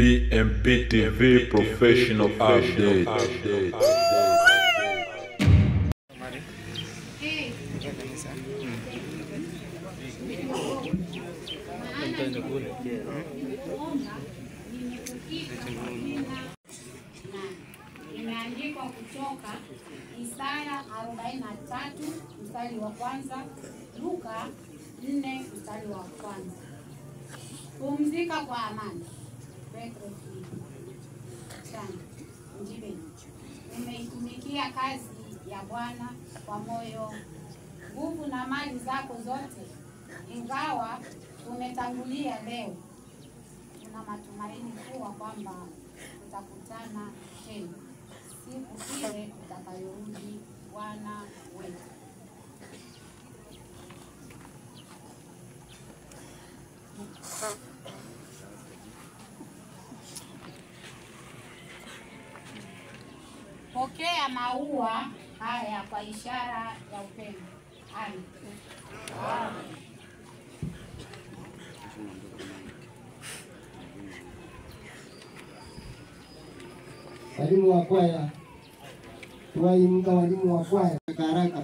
BMP TV Professional Update. Imeandikwa kutoka Isaya 43 mstari wa kwanza, Luka 4 mstari wa kwanza. Pumzika kwa amani. Petro sana njibe. Nimeitumikia kazi ya Bwana kwa moyo, nguvu na mali zako zote. Ingawa umetangulia leo, kuna matumaini kuwa kwamba tutakutana tena siku ile utakayorudi Bwana wetu. Pokea maua haya kwa ishara ya upendo. Amen. Walimu wa kwaya, tuwaimka walimu wa kwaya haraka.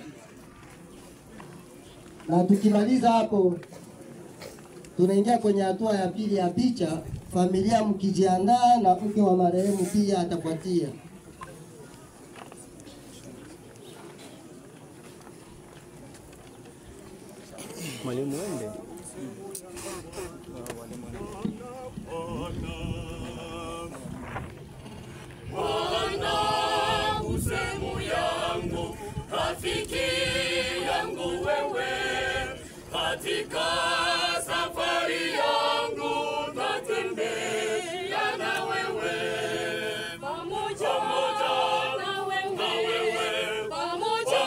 Na tukimaliza hapo, tunaingia kwenye hatua ya pili ya picha. Familia mkijiandaa, na mke wa marehemu pia atafuatia. Mwalimu wende. Usemu yangu, rafiki yangu wewe, katika safari yangu natembea na wewe, pamoja na wewe, pamoja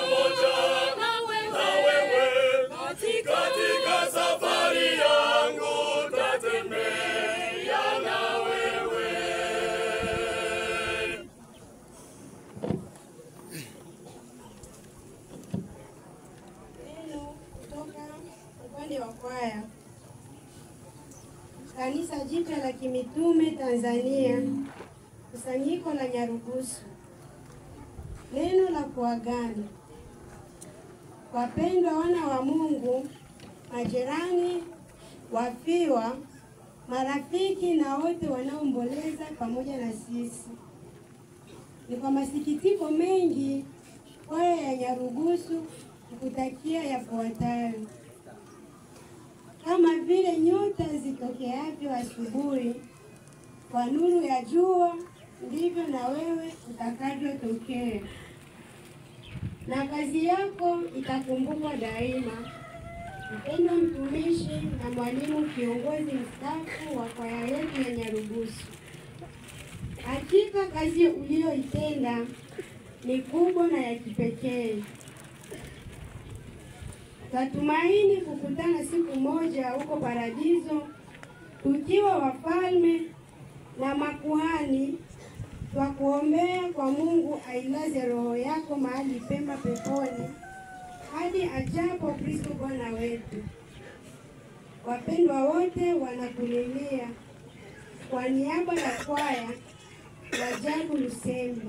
na wewe, katika safari yangu natembea na wewe. Upande wa kwaya, Kanisa Jipya la Kimitume Tanzania, kusanyiko la Nyarugusu. Neno la kuagana. Wapendwa wana wa Mungu, majirani, wafiwa, marafiki na wote wanaomboleza pamoja na sisi, ni kwa masikitiko mengi kwaya ya Nyarugusu kukutakia yafuatayo. Kama vile nyota zitokeavyo asubuhi kwa nuru ya jua, ndivyo na wewe utakavyotokea, na kazi yako itakumbukwa daima. Mpendwa mtumishi na mwalimu kiongozi mstaafu wa kwaya yetu ya Nyarugusu, hakika kazi uliyoitenda ni kubwa na ya kipekee. Tatumaini kukutana siku moja huko paradiso, tukiwa wafalme na makuhani, kwa kuombea kwa Mungu ailaze roho yako mahali pema peponi hadi ajapo Kristo Bwana wetu. Wapendwa wote wanakulilia. Kwa niaba ya kwaya Rajabu Lusembe.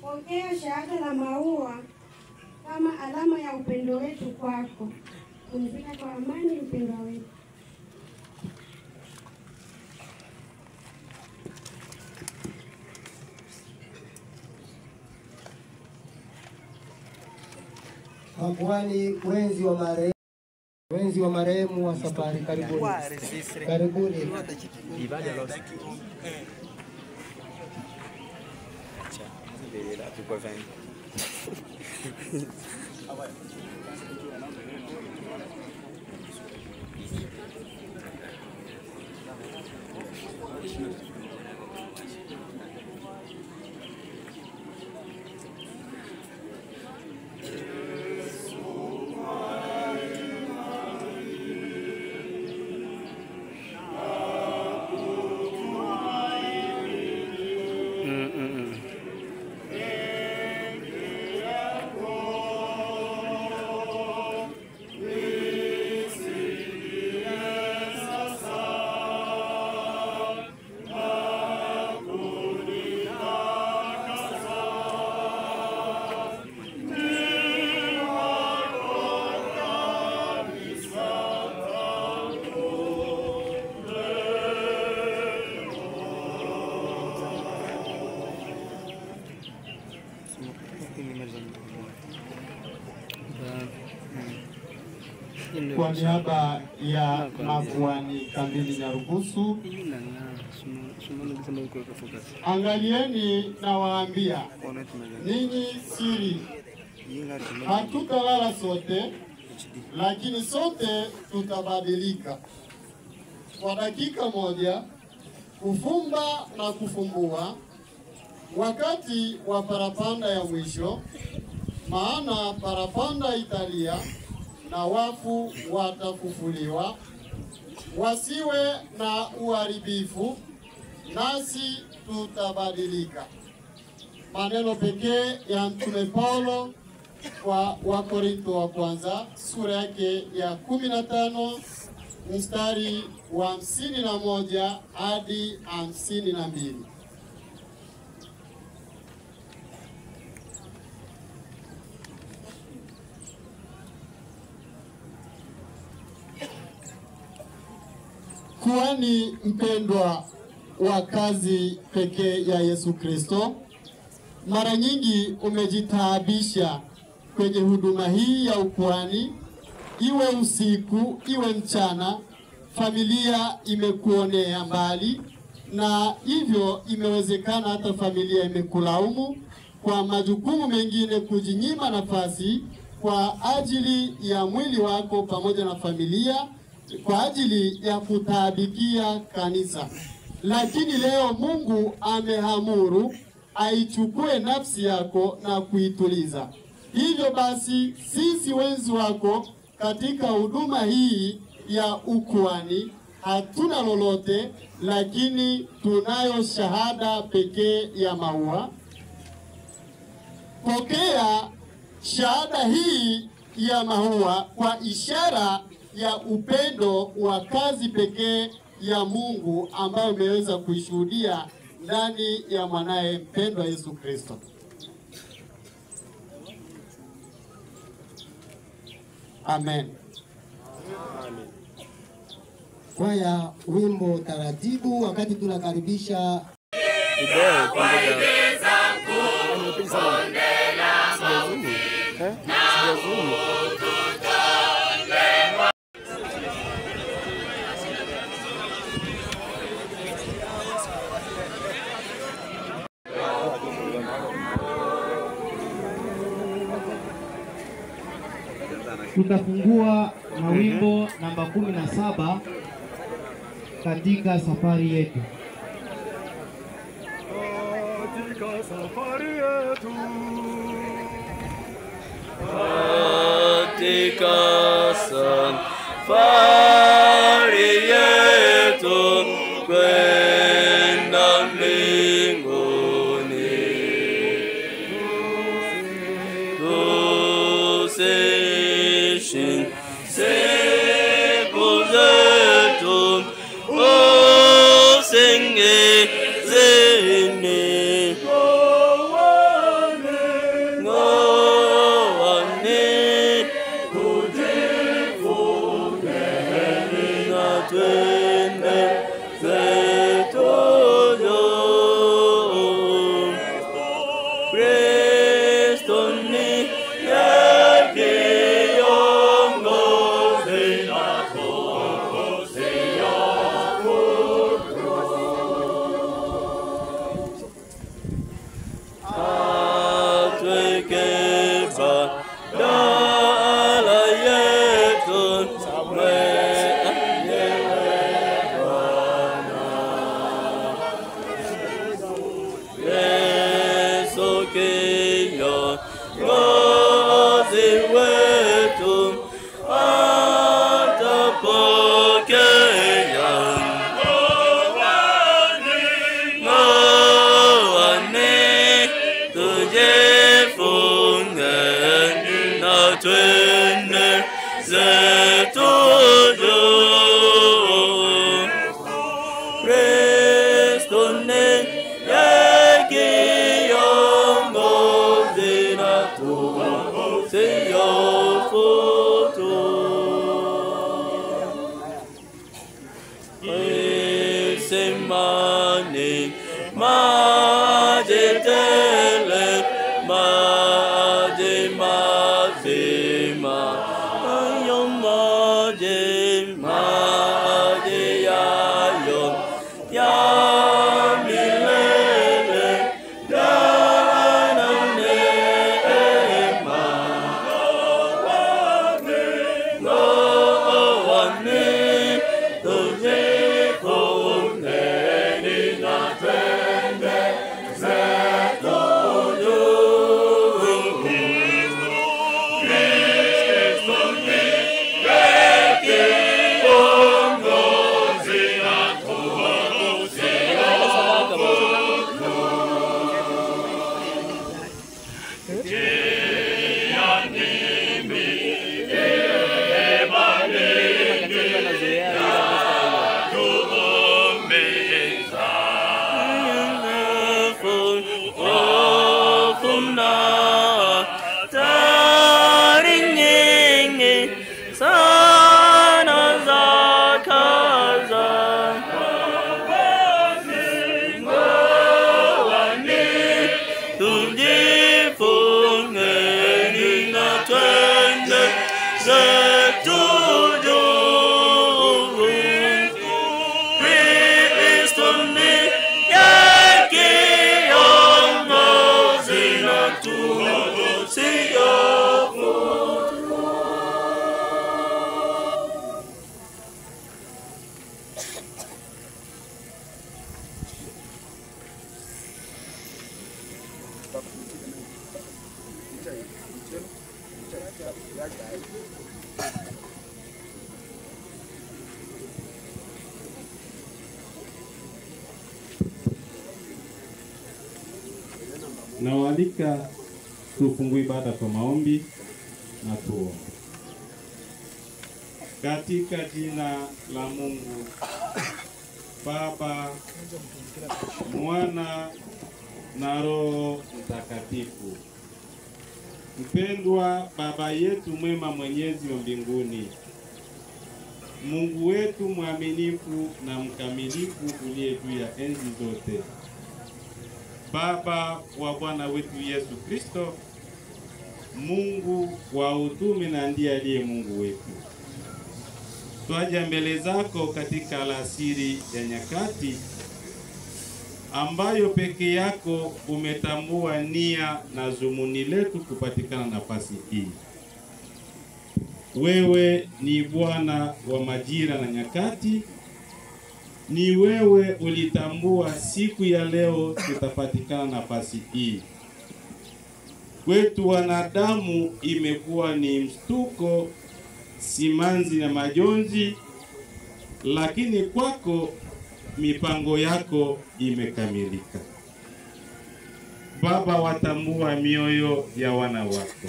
Pokea shahada la maua kama alama ya upendo wetu kwako. Pumzika kwa amani, mpendwa wetu. Makuhani wenzi wa marehemu wa safari, karibuni. Karibuni. kwa niaba ya makuhani kamili Nyarugusu, angalieni na waambia ninyi siri, hatutalala sote, lakini sote tutabadilika kwa dakika moja, kufumba na kufumbua, wakati wa parapanda ya mwisho. Maana parapanda italia na wafu watafufuliwa, wasiwe na uharibifu, nasi tutabadilika. Maneno pekee ya Mtume Paulo kwa Wakorintho wa kwanza sura yake ya 15 mstari wa 51 hadi 52. Kuhani mpendwa wa kazi pekee ya Yesu Kristo, mara nyingi umejitaabisha kwenye huduma hii ya ukuhani, iwe usiku iwe mchana. Familia imekuonea mbali, na hivyo imewezekana hata familia imekulaumu kwa majukumu mengine, kujinyima nafasi kwa ajili ya mwili wako pamoja na familia, kwa ajili ya kutaabikia kanisa. Lakini leo Mungu ameamuru aichukue nafsi yako na kuituliza. Hivyo basi sisi wenzi wako katika huduma hii ya ukuhani hatuna lolote, lakini tunayo shahada pekee ya maua. Pokea shahada hii ya maua kwa ishara ya upendo wa kazi pekee ya Mungu ambayo umeweza kuishuhudia ndani ya mwanae mpendwa Yesu Kristo. Amen. Amen. Kwaya wimbo taratibu wakati tunakaribisha tutafungua na wimbo namba 17 katika safari yetu. Katika safari yetu, katika safari yetu kwenda mbinguni, tusiishi siku zetu usingizini, ngoane tujifungeni na twende zetu Kristo ni yake ongozi na tuongozi yako. Atweke badala yetu mwenyewe Bwana. Yesu kiongozi wetu atapokea ngoane tujifungeni na twende zetu juu. Kristo ni yake kiongozi na tuongozi yofutu. Semani maji tele, maji mazima, ayoma zetu juu. Kristo ndiye kiongozi na tusihofu. Nawaalika tufungue ibada kwa maombi na tuombe. Katika jina la Mungu Baba, Mwana na Roho Mtakatifu. Mpendwa Baba yetu mwema, Mwenyezi wa mbinguni, Mungu wetu mwaminifu na mkamilifu uliye juu ya enzi zote, Baba wa Bwana wetu Yesu Kristo, Mungu wa utume na ndiye aliye Mungu wetu, twaja mbele zako katika alasiri ya nyakati ambayo peke yako umetambua nia na zumuni letu kupatikana nafasi hii. Wewe ni Bwana wa majira na nyakati. Ni wewe ulitambua siku ya leo tutapatikana nafasi hii. Kwetu wanadamu imekuwa ni mshtuko, simanzi na majonzi, lakini kwako mipango yako imekamilika. Baba, watambua mioyo ya wana wako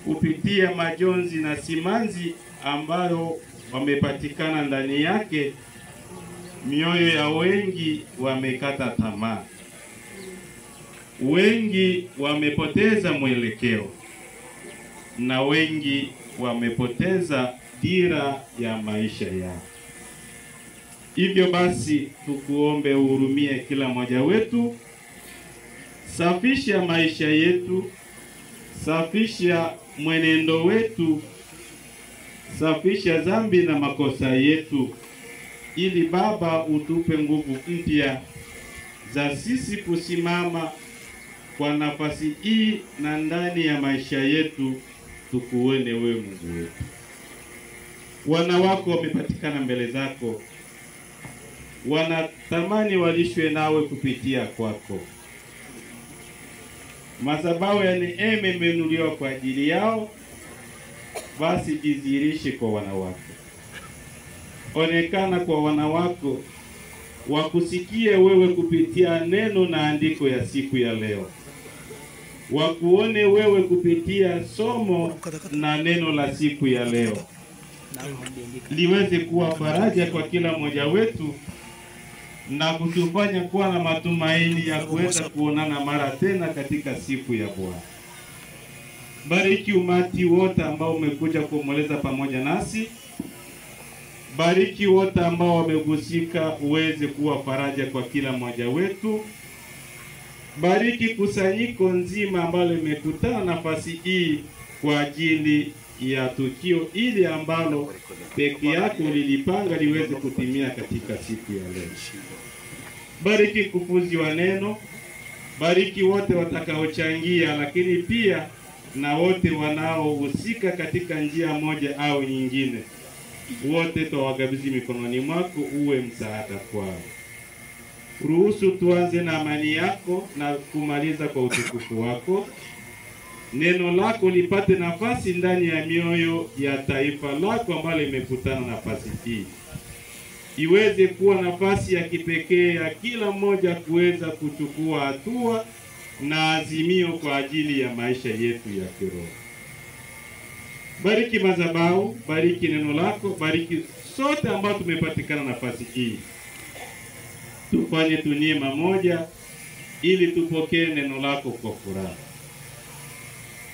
kupitia majonzi na simanzi ambayo wamepatikana ndani yake. Mioyo ya wengi wamekata tamaa, wengi wamepoteza mwelekeo, na wengi wamepoteza dira ya maisha yao. Hivyo basi tukuombe uhurumie kila mmoja wetu, safisha maisha yetu, safisha mwenendo wetu, safisha dhambi na makosa yetu, ili Baba utupe nguvu mpya za sisi kusimama kwa nafasi hii na ndani ya maisha yetu tukuone wewe Mungu wetu. Wana wako wamepatikana mbele zako, wanatamani walishwe nawe kupitia kwako. Madhabahu ya neema imenunuliwa kwa ajili yao, basi jidhihirishe kwa wana wako. Onekana kwa wana wako, wakusikie wewe kupitia neno na andiko ya siku ya leo. Wakuone wewe kupitia somo na neno la siku ya leo. Liweze kuwa faraja kwa kila mmoja wetu na kutufanya kuwa na matumaini ya kuweza kuonana mara tena katika siku ya Bwana. Bariki umati wote ambao umekuja kuomboleza pamoja nasi. Bariki wote ambao wamegusika, uweze kuwa faraja kwa kila mmoja wetu. Bariki kusanyiko nzima ambalo limekutana nafasi hii kwa ajili ya tukio ili ambalo peke yako lilipanga liweze kutimia katika siku ya leo. Bariki kufuzi wa neno, bariki wote watakaochangia, lakini pia na wote wanaohusika katika njia moja au nyingine. Wote tuwakabidhi mikononi mwako, uwe msaada kwao. Ruhusu tuanze na amani yako na kumaliza kwa utukufu wako. Neno lako lipate nafasi ndani ya mioyo ya taifa lako ambalo limekutana nafasi hii. Iweze kuwa nafasi ya kipekee ya kila mmoja kuweza kuchukua hatua na azimio kwa ajili ya maisha yetu ya kiroho. Bariki madhabahu, bariki neno lako, bariki sote ambao tumepatikana nafasi hii. Tufanye tunie mamoja ili tupokee neno lako kwa furaha.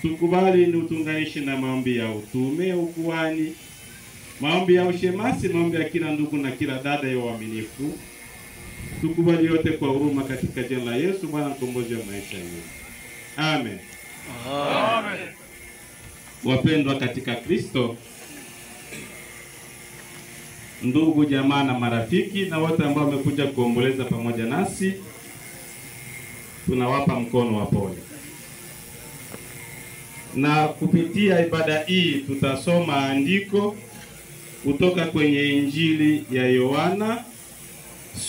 Tukubali ni utunganishe na maombi ya utume, ukuhani, maombi ya ushemasi, maombi ya kila ndugu na kila dada ya uaminifu. Tukubali yote kwa huruma katika jina la Yesu, Bwana mkombozi wa maisha yetu. Amen. Amen. Wapendwa katika Kristo, ndugu jamaa na marafiki na wote ambao wamekuja kuomboleza pamoja nasi, tunawapa mkono wa pole. Na kupitia ibada hii tutasoma andiko kutoka kwenye Injili ya Yohana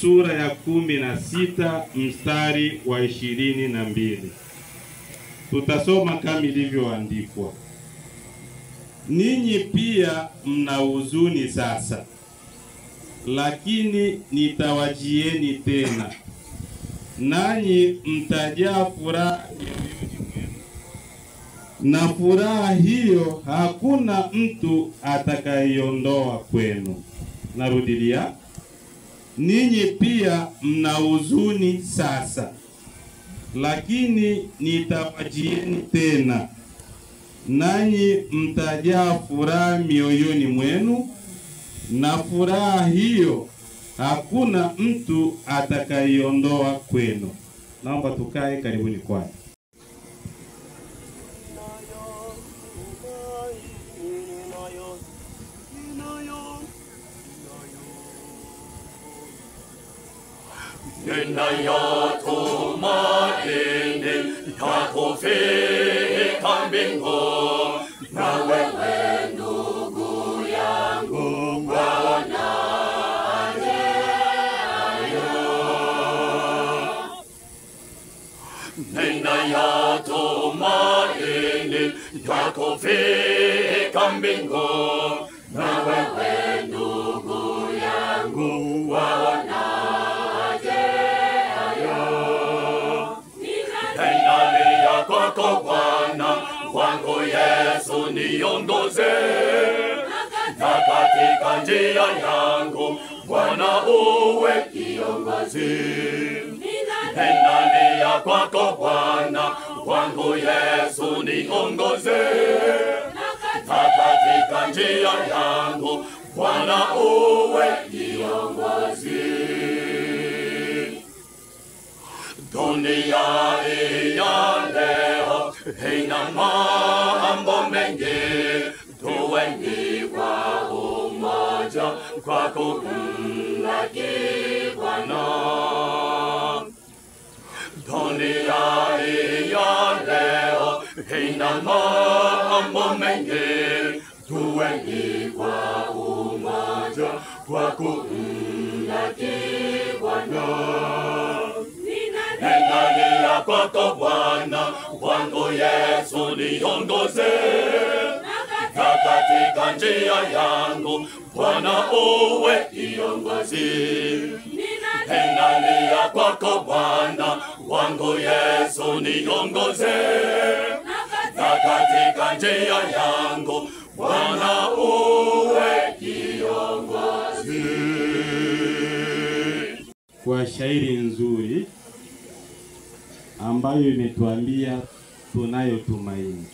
sura ya 16 mstari wa 22. Tutasoma kama ilivyoandikwa. Ninyi pia mna huzuni sasa, lakini nitawajieni tena, nanyi mtajaa furaha mioyoni mwenu. Na furaha hiyo hakuna mtu atakayeiondoa kwenu. Narudilia. Ninyi pia mna huzuni sasa, lakini nitawajieni tena, nanyi mtajaa furaha mioyoni mwenu. Na furaha hiyo hakuna mtu atakayeiondoa kwenu. Naomba tukae, karibuni kwani. Ninayotumaini yakufika mbinguni, na wewe ndugu yangu waonaje hayo? Ninayotumaini yakufika mbinguni, na wewe ndugu yangu waonaje? Kwako Bwana wangu Yesu niongoze, na katika njia yangu Bwana uwe kiongozi. Ninalia kwako Bwana wangu Yesu niongoze, na katika njia yangu Bwana uwe kiongozi. Dunia ya leo ina mambo mengi, tuweni kwa umoja kwa kumlaki Bwana. Dunia ya leo ina mambo mengi, tuweni kwa umoja kwa kumlaki Bwana. Ninalia kwako Bwana wangu Yesu niongoze, na katika njia yangu Bwana uwe kiongozi. Ninalia kwako Bwana wangu Yesu niongoze, na katika njia yangu Bwana uwe kiongozi. Kwa shairi nzuri ambayo imetuambia tunayo tumaini.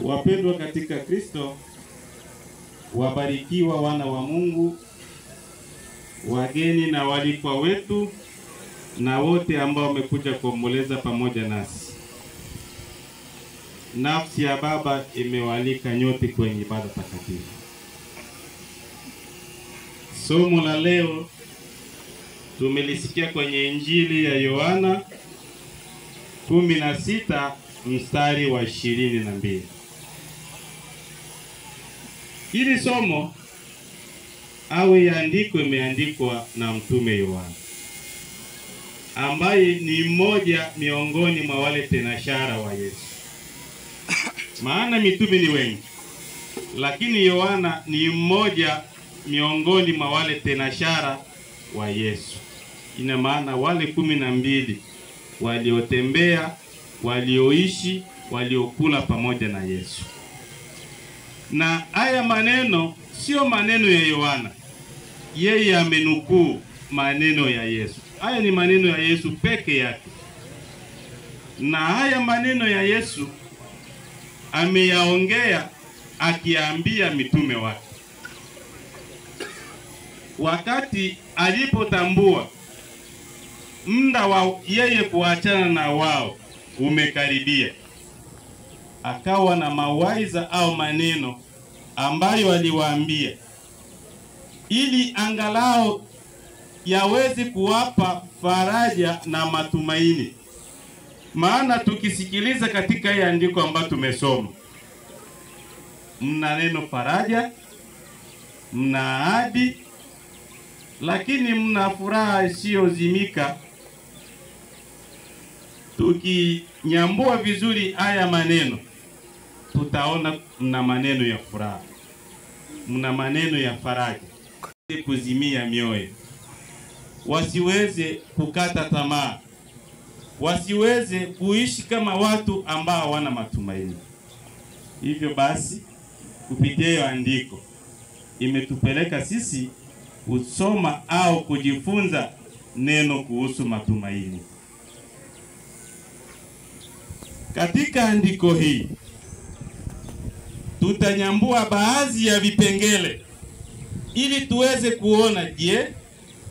Wapendwa katika Kristo, wabarikiwa wana wa Mungu, wageni na walikwa wetu, na wote ambao wamekuja kuomboleza pamoja nasi. Nafsi ya Baba imewalika nyote kwenye ibada takatifu. Somo la leo tumelisikia kwenye Injili ya Yohana 16 mstari wa 22. Hili somo au andiko imeandikwa na mtume Yohana, ambaye ni mmoja miongoni mwa wale tenashara wa Yesu. Maana mitume ni wengi, lakini Yohana ni mmoja miongoni mwa wale tenashara wa Yesu. Ina maana wale 12 waliotembea, walioishi, waliokula pamoja na Yesu. Na haya maneno sio maneno ya Yohana, yeye amenukuu maneno ya Yesu. Haya ni maneno ya Yesu peke yake. Na haya maneno ya Yesu ameyaongea akiambia mitume wake, wakati alipotambua muda wa yeye kuachana na wao umekaribia. akawa na mawaidha au maneno ambayo aliwaambia ili angalau yaweze kuwapa faraja na matumaini. Maana tukisikiliza katika hii andiko ambayo tumesoma, mna neno faraja, mna ahadi, lakini mna furaha isiyozimika. Tukinyambua vizuri haya maneno, tutaona mna maneno ya furaha, mna maneno ya faraja, kuzimia mioyo, wasiweze kukata tamaa, wasiweze kuishi kama watu ambao hawana matumaini. Hivyo basi, kupitia hiyo andiko imetupeleka sisi kusoma au kujifunza neno kuhusu matumaini. Katika andiko hii tutanyambua baadhi ya vipengele ili tuweze kuona, je,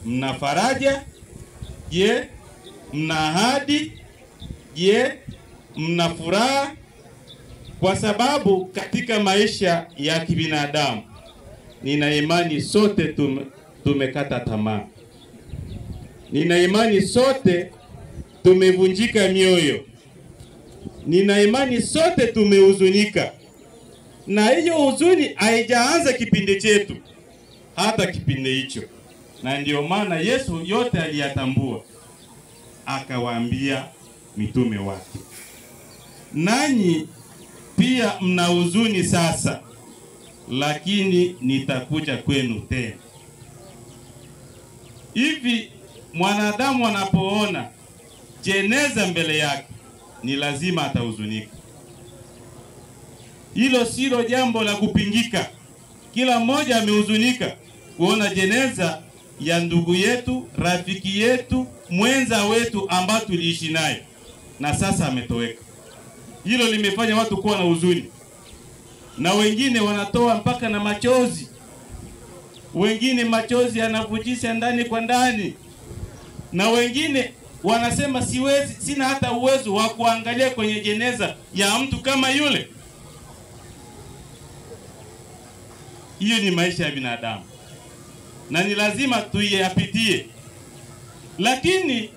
mna faraja? Je, mna ahadi? Je, mna furaha? Kwa sababu katika maisha ya kibinadamu nina imani sote tumekata tamaa. Nina imani sote tumevunjika mioyo. Nina imani sote tumehuzunika. Na hiyo huzuni haijaanza kipindi chetu, hata kipindi hicho. Na ndio maana Yesu yote aliyatambua, akawaambia mitume wake, nanyi pia mna huzuni sasa, lakini nitakuja kwenu tena. Hivi mwanadamu anapoona jeneza mbele yake, ni lazima atahuzunika. Hilo silo jambo la kupingika. Kila mmoja amehuzunika kuona jeneza ya ndugu yetu, rafiki yetu, mwenza wetu ambao tuliishi naye na sasa ametoweka. Hilo limefanya watu kuwa na huzuni, na wengine wanatoa mpaka na machozi. Wengine machozi yanavujisha ndani kwa ndani, na wengine wanasema siwezi, sina hata uwezo wa kuangalia kwenye jeneza ya mtu kama yule. Hiyo ni maisha ya binadamu na ni lazima tuyapitie. Lakini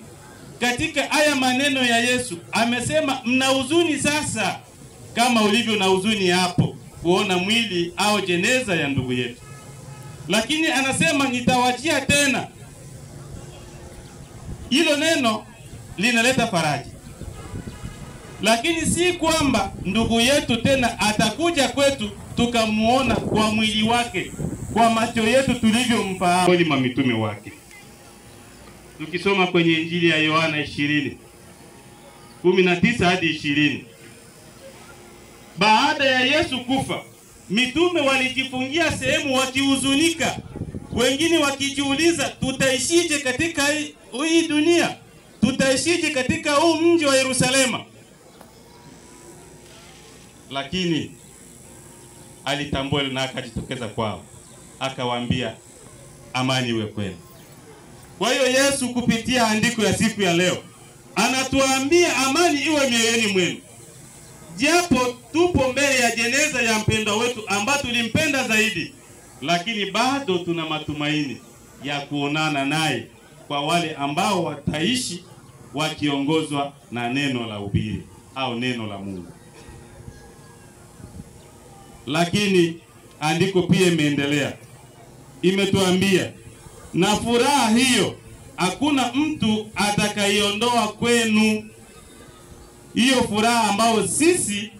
katika haya maneno ya Yesu amesema mna huzuni sasa, kama ulivyo na huzuni hapo kuona mwili au jeneza ya ndugu yetu. Lakini anasema nitawajia tena. Hilo neno linaleta faraja. Lakini si kwamba ndugu yetu tena atakuja kwetu tukamuona kwa mwili wake, kwa macho yetu tulivyomfahamu ni mitume wake. Tukisoma kwenye Injili ya Yohana 20:19 hadi 20. Baada ya Yesu kufa, mitume walijifungia sehemu wakihuzunika. Wengine wakijiuliza, tutaishije katika hii dunia? Tutaishije katika huu mji wa Yerusalema? Lakini alitambua na akajitokeza kwao, akawaambia amani iwe kwenu. Kwa hiyo Yesu kupitia andiko ya siku ya leo anatuambia amani iwe mioyoni mwenu. Japo tupo mbele ya jeneza ya mpendwa wetu ambaye tulimpenda zaidi, lakini bado tuna matumaini ya kuonana naye kwa wale ambao wataishi wakiongozwa na neno la ubiri au neno la Mungu. Lakini andiko pia imeendelea, imetuambia na furaha hiyo hakuna mtu atakayeondoa kwenu. Hiyo furaha ambayo sisi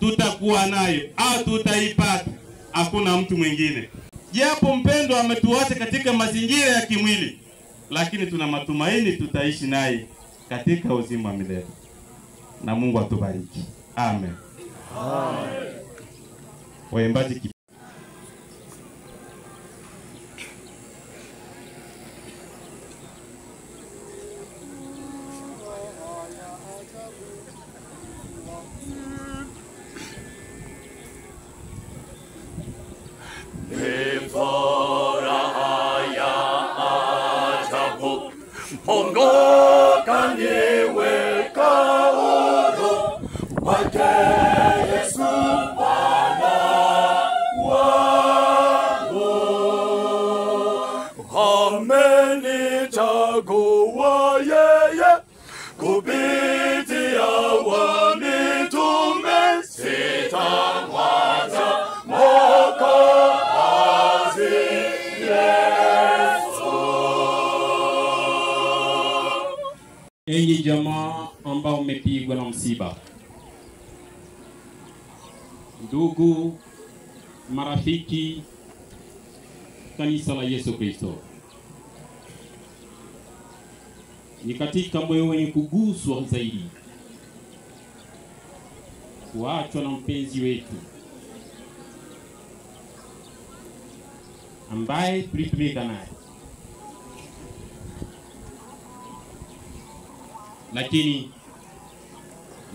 tutakuwa nayo au tutaipata, hakuna mtu mwingine. Japo mpendwa ametuacha katika mazingira ya kimwili, lakini tuna matumaini tutaishi naye katika uzima wa milele. Na Mungu atubariki. Amen. Amen. Waimbaji Ongoka niweka oro wake enyi jamaa ambao mmepigwa na msiba, ndugu, marafiki, kanisa la Yesu Kristo, ni katika moyo wenye kuguswa zaidi kuachwa na mpenzi wetu ambaye tulitumika naye, lakini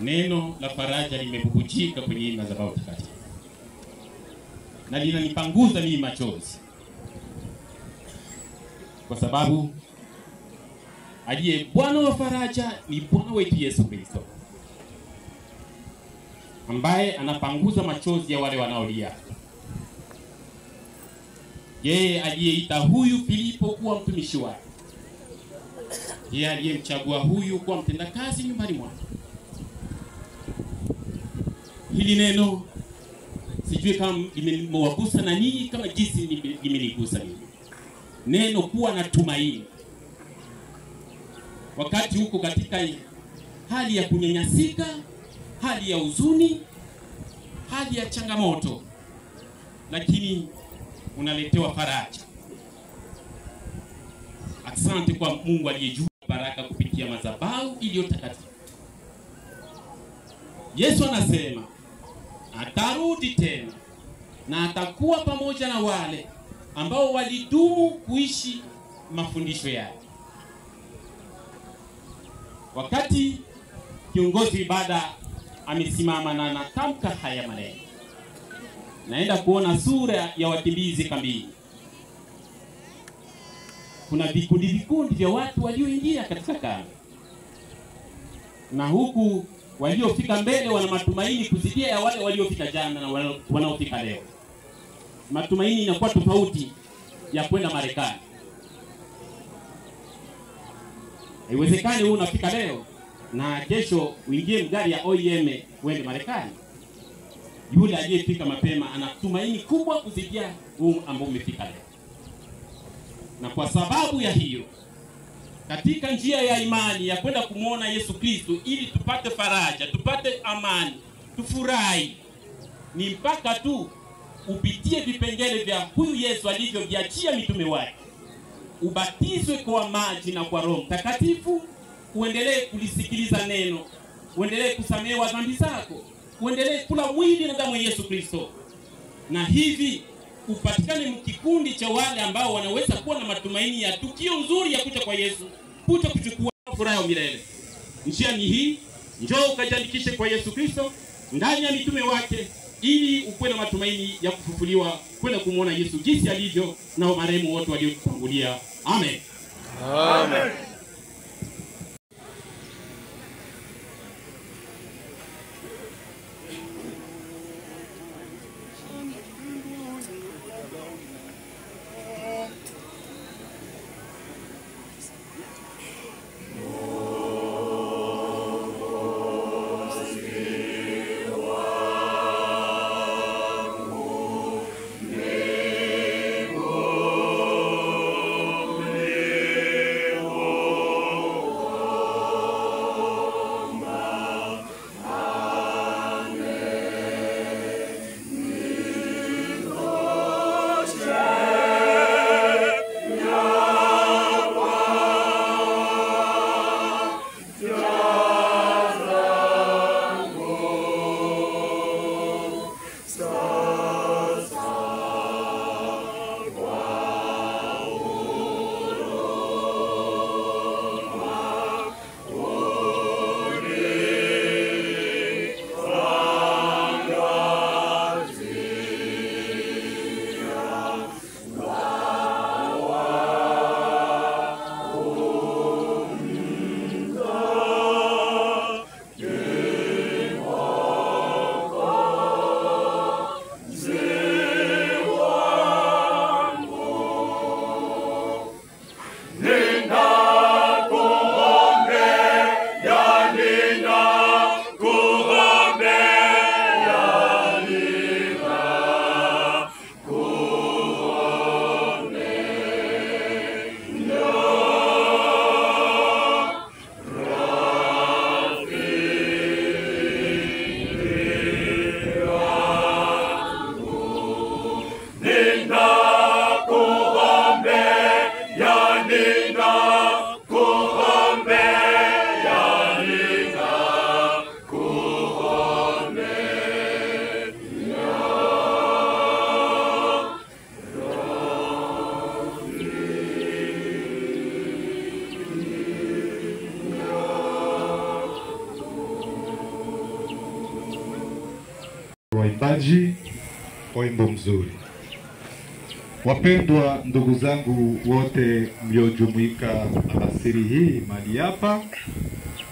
neno la faraja limebubujika kwenye madhabahu takatifu na linanipanguza mimi machozi, kwa sababu aliye Bwana wa faraja ni Bwana wetu Yesu Kristo, ambaye anapanguza machozi ya wale wanaolia. Yeye aliyeita huyu Filipo kuwa mtumishi wake, yeye aliyemchagua huyu kuwa mtendakazi nyumbani mwake. Hili neno sijui kama limewagusa na nyinyi kama jinsi limenigusa mimi. Neno kuwa na tumaini. Wakati huko katika hali ya kunyanyasika, hali ya huzuni, hali ya changamoto, lakini unaletewa faraja. Asante kwa Mungu aliyejua baraka kupitia madhabahu iliyo takatifu. Yesu anasema atarudi tena na atakuwa pamoja na wale ambao walidumu kuishi mafundisho yake. Wakati kiongozi ibada amesimama na anatamka haya maneno, naenda kuona sura ya wakimbizi kambini. Kuna vikundi vya watu walioingia katika kambi, na huku waliofika mbele wana matumaini kuzidia ya wale waliofika jana na wanaofika leo. Matumaini inakuwa tofauti ya kwenda Marekani. Haiwezekani wewe unafika leo na kesho uingie gari ya OEM uende Marekani. Yule aliyefika mapema ana tumaini kubwa kuzidia huu ambao umefika leo. Na kwa sababu ya hiyo, katika njia ya imani ya kwenda kumuona Yesu Kristo ili tupate faraja, tupate amani, tufurahi, ni mpaka tu upitie vipengele vya huyu Yesu alivyoviachia mitume wake. Ubatizwe kwa maji na kwa Roho Mtakatifu, uendelee kulisikiliza neno, uendelee kusamehewa dhambi zako, uendelee kula mwili na damu ya Yesu Kristo. Na hivi upatikane mkikundi cha wale ambao wanaweza kuwa na matumaini ya tukio nzuri ya kuja kwa Yesu, kuja kuchukua furaha ya milele. Njia ni hii, njoo ukajiandikishe kwa Yesu Kristo ndani ya mitume wake, ili ukuwe na matumaini ya kufufuliwa kwenda kumuona Yesu jinsi alivyo na marehemu wote waliotangulia. Amen. Amen. Oh waimbaji wa wimbo mzuri. Wapendwa ndugu zangu wote mliojumuika alasiri hii mahali hapa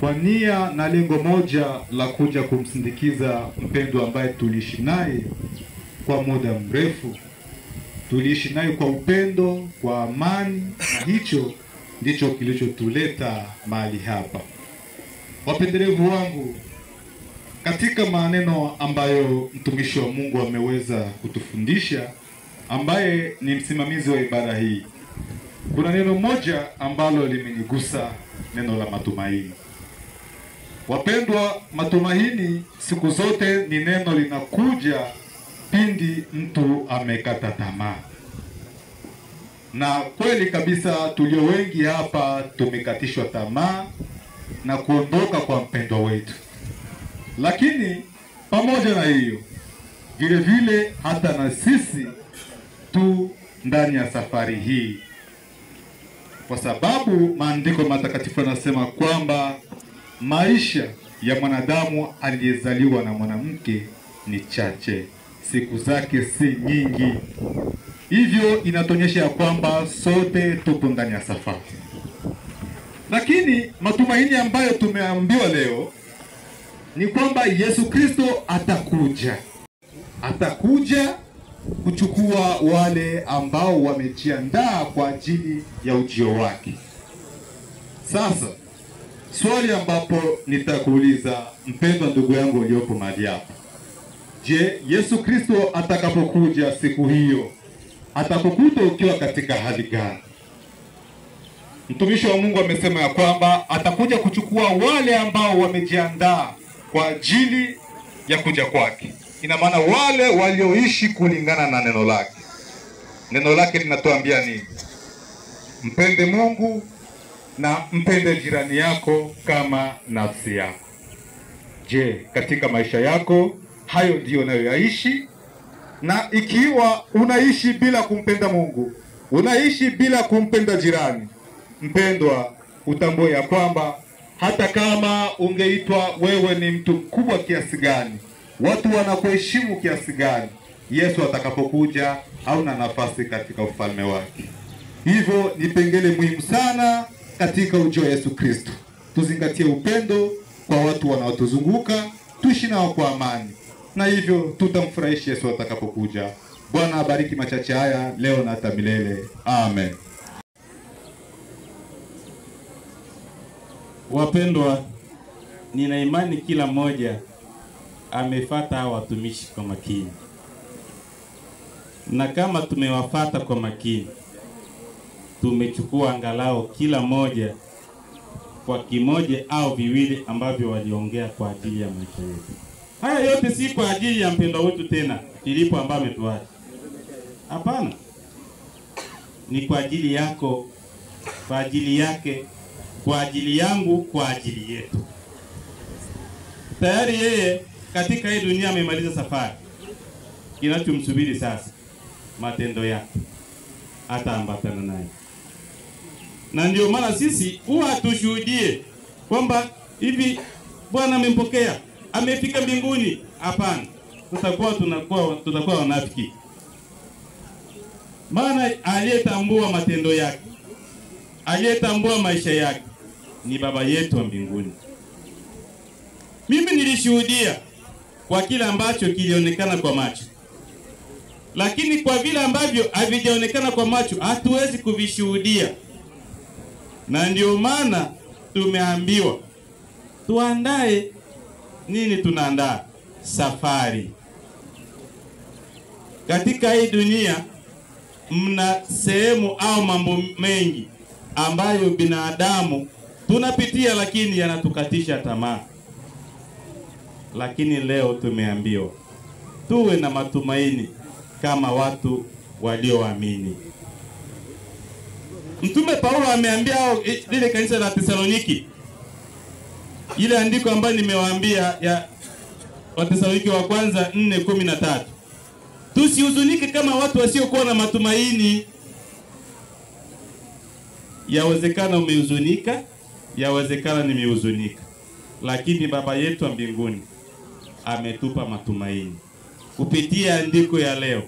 kwa nia na lengo moja la kuja kumsindikiza mpendwa ambaye tuliishi naye kwa muda mrefu, tuliishi naye kwa upendo, kwa amani, na hicho ndicho kilichotuleta mahali hapa. Wapendelevu wangu, katika maneno ambayo mtumishi wa Mungu ameweza kutufundisha, ambaye ni msimamizi wa ibada hii, kuna neno moja ambalo limenigusa, neno la matumaini. Wapendwa, matumaini siku zote ni neno linakuja pindi mtu amekata tamaa. Na kweli kabisa tulio wengi hapa tumekatishwa tamaa na kuondoka kwa mpendwa wetu. Lakini pamoja na hiyo, vile vile hata na sisi tu ndani ya safari hii, kwa sababu maandiko matakatifu yanasema kwamba maisha ya mwanadamu aliyezaliwa na mwanamke ni chache, siku zake si nyingi. Hivyo inatonyesha ya kwamba sote tupo ndani ya safari. Lakini matumaini ambayo tumeambiwa leo ni kwamba Yesu Kristo atakuja kuchukua wale ambao wamejiandaa kwa ajili ya ujio wake. Sasa swali ambapo nitakuuliza mpendwa ndugu yangu uliopo mahali hapa, je, Yesu Kristo atakapokuja siku hiyo atakukuta ukiwa katika hali gani? Mtumishi wa Mungu amesema ya kwamba atakuja kuchukua wale ambao wamejiandaa kwa ajili ya kuja kwake. Ina maana wale walioishi kulingana na neno lake. Neno lake linatuambia nini? Mpende Mungu na mpende jirani yako kama nafsi yako. Je, katika maisha yako hayo ndio unayoyaishi? Na ikiwa unaishi bila kumpenda Mungu, unaishi bila kumpenda jirani, mpendwa, utambue ya kwamba hata kama ungeitwa wewe ni mtu mkubwa kiasi gani, watu wanakuheshimu kiasi gani, Yesu atakapokuja hauna nafasi katika ufalme wake. Hivyo ni pengele muhimu sana katika ujio wa Yesu Kristo. Tuzingatie upendo kwa watu wanaotuzunguka, tuishi nao kwa amani, na hivyo tutamfurahisha Yesu atakapokuja. Bwana abariki machache haya leo na hata milele. Amen. Wapendwa, nina imani kila mmoja amefuata hao watumishi kwa makini. Na kama tumewafata kwa makini, tumechukua angalau kila moja kwa kimoja au viwili ambavyo waliongea kwa ajili ya maisha yetu. Haya yote si kwa ajili ya mpendwa wetu tena Filipo ambaye ametuacha. Hapana. Ni kwa ajili yako, kwa ajili yake, kwa ajili yangu, kwa ajili yetu. Tayari yeye katika hii dunia amemaliza safari. Kinachomsubiri sasa matendo yake, ataambatana naye. Na ndio maana sisi huwa tushuhudie kwamba hivi Bwana amempokea, amefika mbinguni. Hapana, tutakuwa wanafiki. Maana aliyetambua matendo yake, aliyetambua maisha yake ni Baba yetu wa mbinguni. Mimi nilishuhudia kwa kila ambacho kilionekana kwa macho. Lakini kwa vile ambavyo havijaonekana kwa macho, hatuwezi kuvishuhudia. Na ndio maana tumeambiwa tuandae nini? Tunaandaa safari. Katika hii dunia mna sehemu au mambo mengi ambayo binadamu tunapitia, lakini yanatukatisha tamaa. Lakini leo tumeambiwa tuwe na matumaini kama watu walioamini. Mtume Paulo ameambia lile kanisa la Tesaloniki, ile andiko ambayo nimewaambia ya Wathesaloniki wa kwanza 4:13, tusihuzunike kama watu wasiokuwa na matumaini. Yawezekana umehuzunika, yawezekana nimehuzunika, lakini Baba yetu wa mbinguni ametupa matumaini. kupitia andiko ya leo.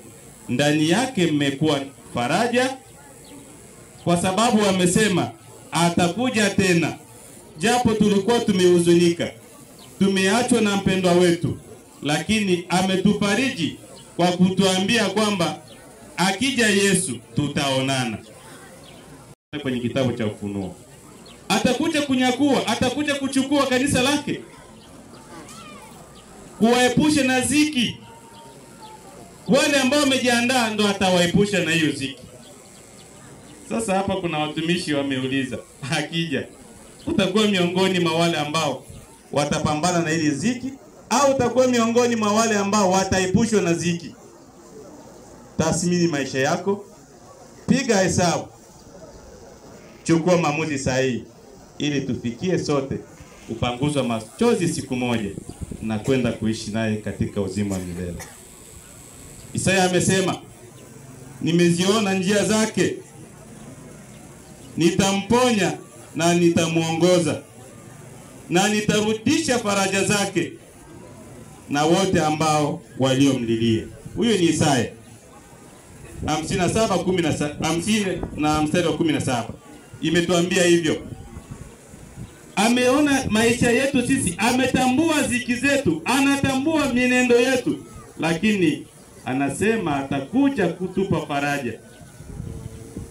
Ndani yake mmekuwa faraja, kwa sababu amesema atakuja tena. Japo tulikuwa tumehuzunika, tumeachwa na mpendwa wetu, lakini ametufariji kwa kutuambia kwamba akija Yesu tutaonana. Kwenye kitabu cha Ufunuo atakuja kunyakua, atakuja kuchukua kanisa lake, kuwaepusha na ziki. Wale ambao wamejiandaa ndo atawaepusha na hiyo ziki. Sasa hapa kuna watumishi wameuliza, akija utakuwa miongoni mwa wale ambao watapambana na ile ziki au utakuwa miongoni mwa wale ambao wataepushwa na ziki? Tathmini maisha yako, piga hesabu, chukua maamuzi sahihi ili tufikie sote kupanguzwa machozi siku moja na kwenda kuishi naye katika uzima wa milele. Isaya amesema, nimeziona njia zake, nitamponya na nitamuongoza na nitarudisha faraja zake na wote ambao waliomlilia. Huyo ni Isaya 57:50 na mstari wa 17. Imetuambia hivyo. Ameona maisha yetu sisi, ametambua ziki zetu, anatambua mienendo yetu, lakini anasema atakuja kutupa faraja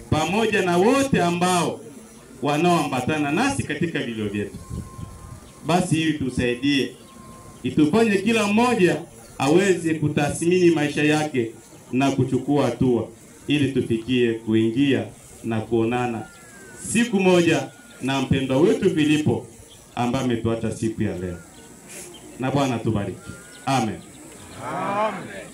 pamoja na wote ambao wanaoambatana nasi katika vilio vyetu. Basi hivi tusaidie, itufanye kila mmoja aweze kutathmini maisha yake na kuchukua hatua ili tufikie kuingia na kuonana siku moja na mpendwa wetu Filipo ambaye ametuacha siku ya leo. Na Bwana tubariki. Amen. Amen.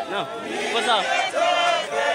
No, what's up?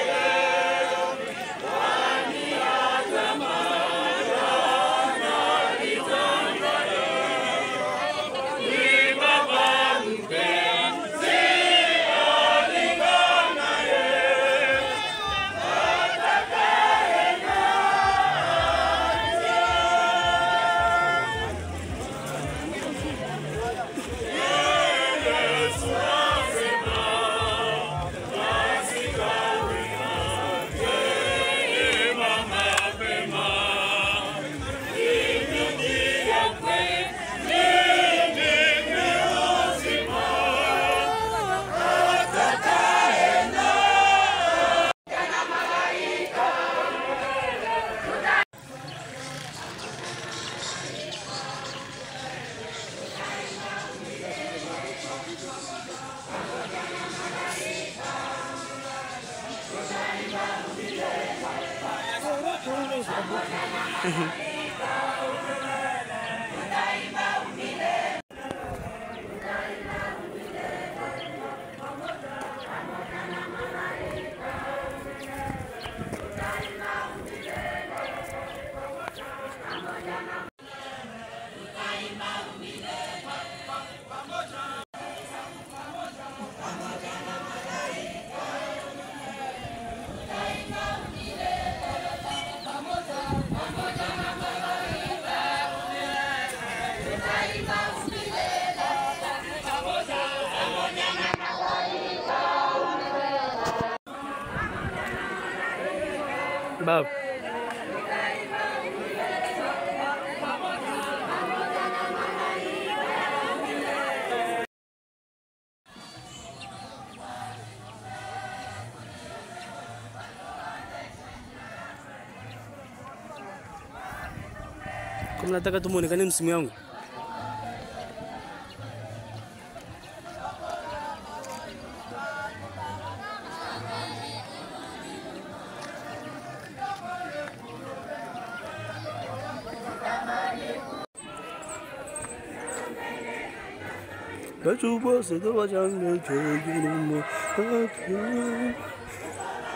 Bob. Kama nataka tumuonekane msimu yangu.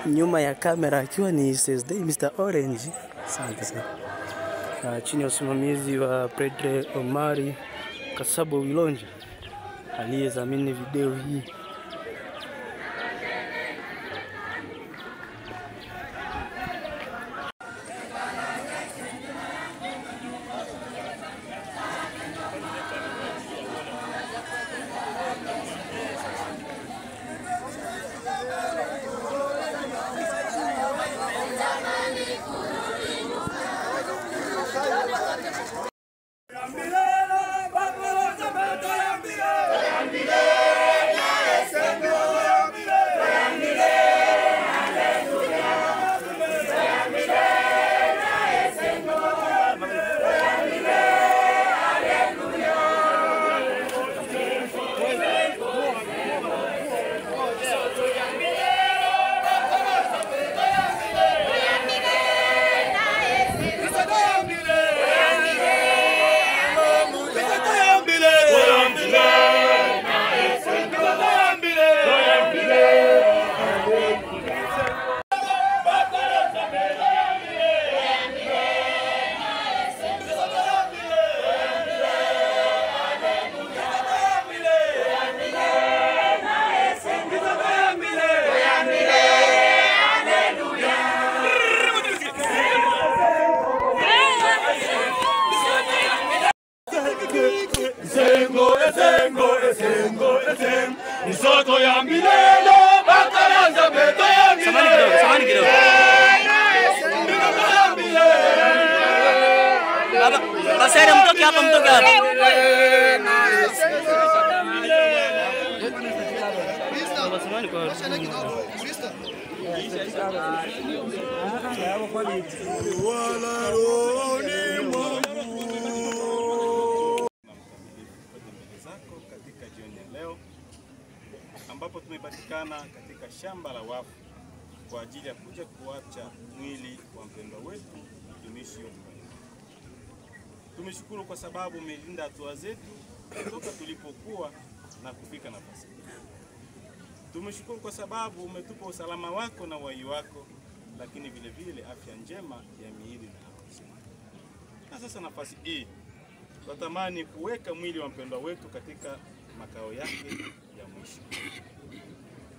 Nyuma ya kamera akiwa ni Thursday Mr. Orange. Asante sana. Chini ya usimamizi wa Pedre Omari Kasabo Wilonja aliyedhamini video hii. Misoto ya milele bakalanza beto ya milele. Samani kidogo. Basere mtoke hapa, mtoke hapa. Samani kwa katika jioni ya leo ambapo tumepatikana katika shamba la wafu kwa ajili ya kuja kuacha mwili wa mpendwa wetu mtumishi wa Mungu. Tumeshukuru kwa sababu umelinda hatua zetu kutoka tulipokuwa na kufika nafasi hii. Tumeshukuru kwa sababu umetupa usalama wako na uhai wako, lakini vile vile afya njema ya miili na nafsi. Na sasa nafasi hii tunatamani kuweka mwili wa mpendwa wetu katika makao yake ya mwisho.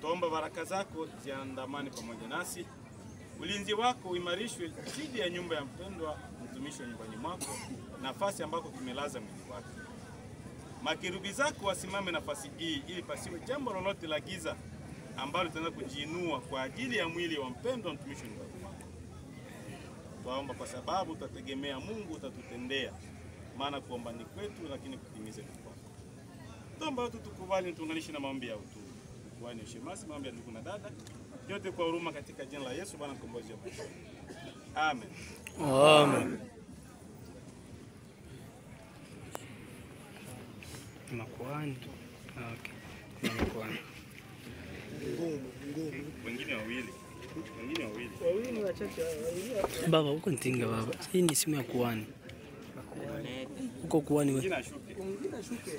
Tuomba baraka zako ziandamane pamoja nasi. Ulinzi wako uimarishwe dhidi ya nyumba ya mpendwa mtumishi wa nyumbani mwako, nafasi ambako tumelaza mwili wake. Makerubi zako wasimame nafasi hii ili pasiwe jambo lolote la giza ambalo litaanza kujiinua kwa ajili ya mwili wa mpendwa mtumishi wa nyumbani mwako. Tuomba kwa sababu tutategemea Mungu utatutendea, maana kuomba ni kwetu lakini kutimiza ni kwako. Tuomba watu tukubali tuunganishe na maombi ya utu. Kwani ushemasi maombi ya ndugu na dada yote kwa huruma katika jina la Yesu Bwana mkombozi wa maisha. Amen. Amen. Tunakuani. Okay. Tunakuani. Wengine wawili. Wawili wachache. Baba huko ntinga baba. Hii ni simu ya kuani. Huko kuani wewe. Wengine ashuke.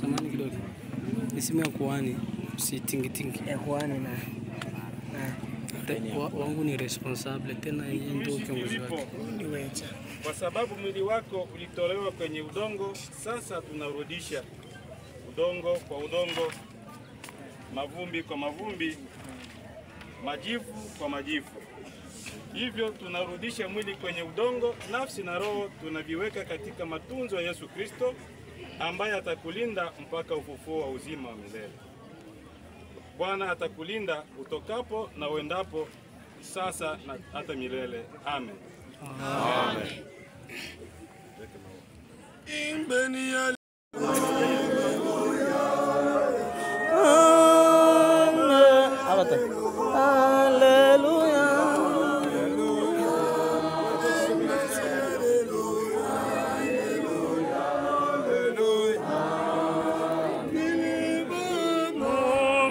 Samani kidogo. Ni simu ya kuani, si tingi. Ya kuani na wangu ni responsable tena yeye ndio kiongozi wake. Kwa sababu mwili wako ulitolewa kwenye udongo, sasa tunarudisha udongo kwa udongo, mavumbi kwa mavumbi, majivu kwa majivu. Hivyo tunarudisha mwili kwenye udongo, nafsi na roho tunaviweka katika matunzo ya Yesu Kristo ambaye atakulinda mpaka ufufuo wa uzima wa milele. Bwana atakulinda utokapo na uendapo, sasa na hata milele. Amen. Amen.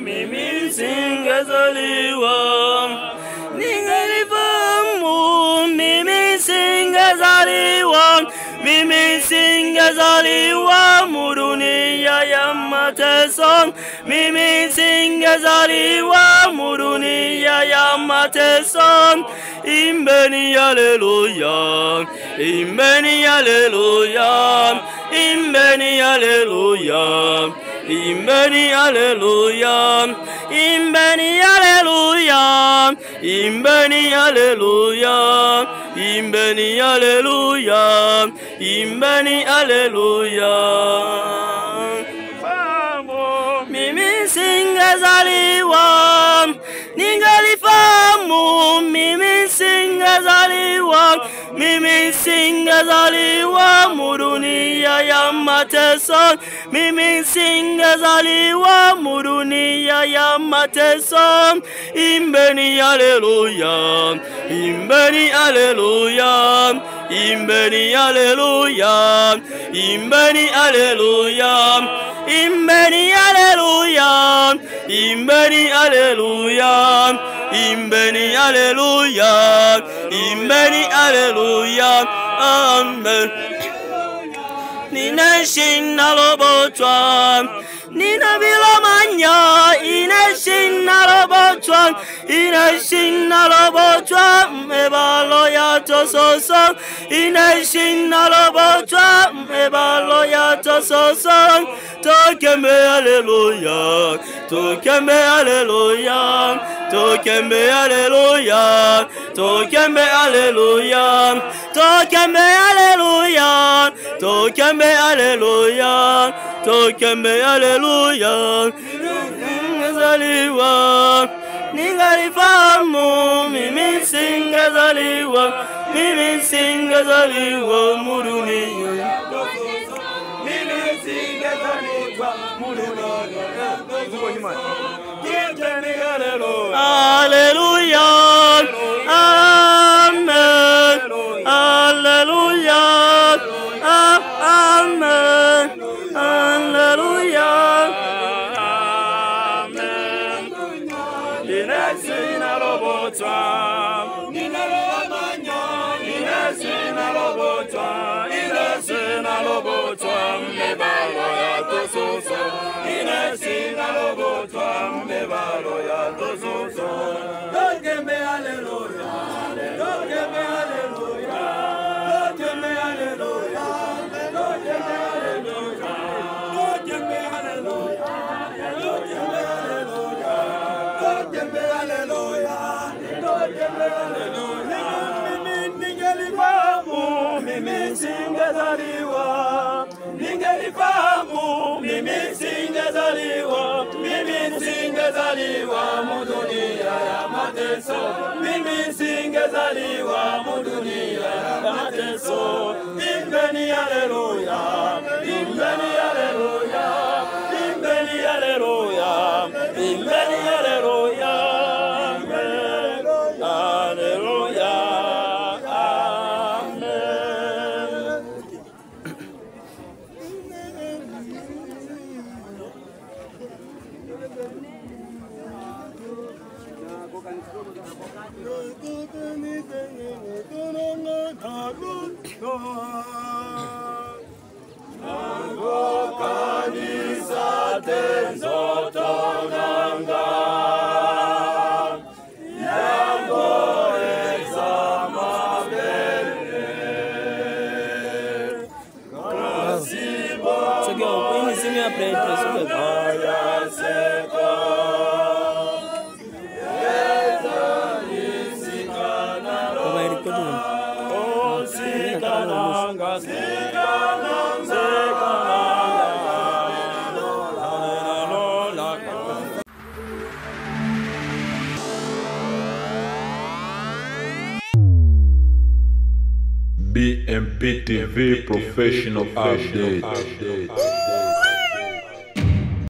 mimi singezaliwa. Ningelifahamu mimi singezaliwa. Mimi singezaliwa mu dunia ya mateso. Mimi singezaliwa mu dunia ya mateso. Imbeni haleluya, imbeni haleluya, imbeni haleluya, imbeni haleluya, imbeni haleluya, imbeni haleluya, imbeni haleluya, imbeni haleluya. Mimi singezaliwa, ningelifahamu mimi singezaliwa. Mimi singezaliwa mu dunia ya mateso. Mimi singezaliwa mu dunia ya mateso. Imbeni haleluya, imbeni haleluya, imbeni haleluya, imbeni haleluya, imbeni haleluya, imbeni haleluya, imbeni haleluya, imbeni haleluya. Amen. Ninashinda robotwa, nina bilamanya, inashinda robotwa, inashinda robotwa, mebalo ya tososo, inashinda robotwa, mebalo ya tososo. Tokembe haleluya, tokembe haleluya, tokembe haleluya, tokembe haleluya, tokembe haleluya, tokembe haleluya, tokembe haleluya. Ningezaliwa, ningelifahamu mimi singezaliwa. Mimi singezaliwa mu dunia. Hallelujah, amen, hallelujah, amen, hallelujah, amen. Inasina robotwa, ninalomanya, inasina robotwa, inasina robotwa, mebalo ya tososo, inasina robotwa, mebalo ya tososo. Tokembe haleluya, tokembe haleluya, tokembe haleluya, tokembe haleluya, tokembe haleluya, tokembe haleluya, tokembe haleluya, tokembe haleluya. Mimi ningelifahamu mimi singezaliwa, ningelifahamu mimi singezaliwa, mimi singezaliwa mu dunia ya mateso. Mimi singezaliwa mu dunia ya mateso. Imbeni haleluya, imbeni haleluya, imbeni haleluya, imbeni haleluya, haleluya, amen. Kanisa tenzotonanga yango exama bene kasibo ini simi ya prêtre ya seko BMP TV Professional Update.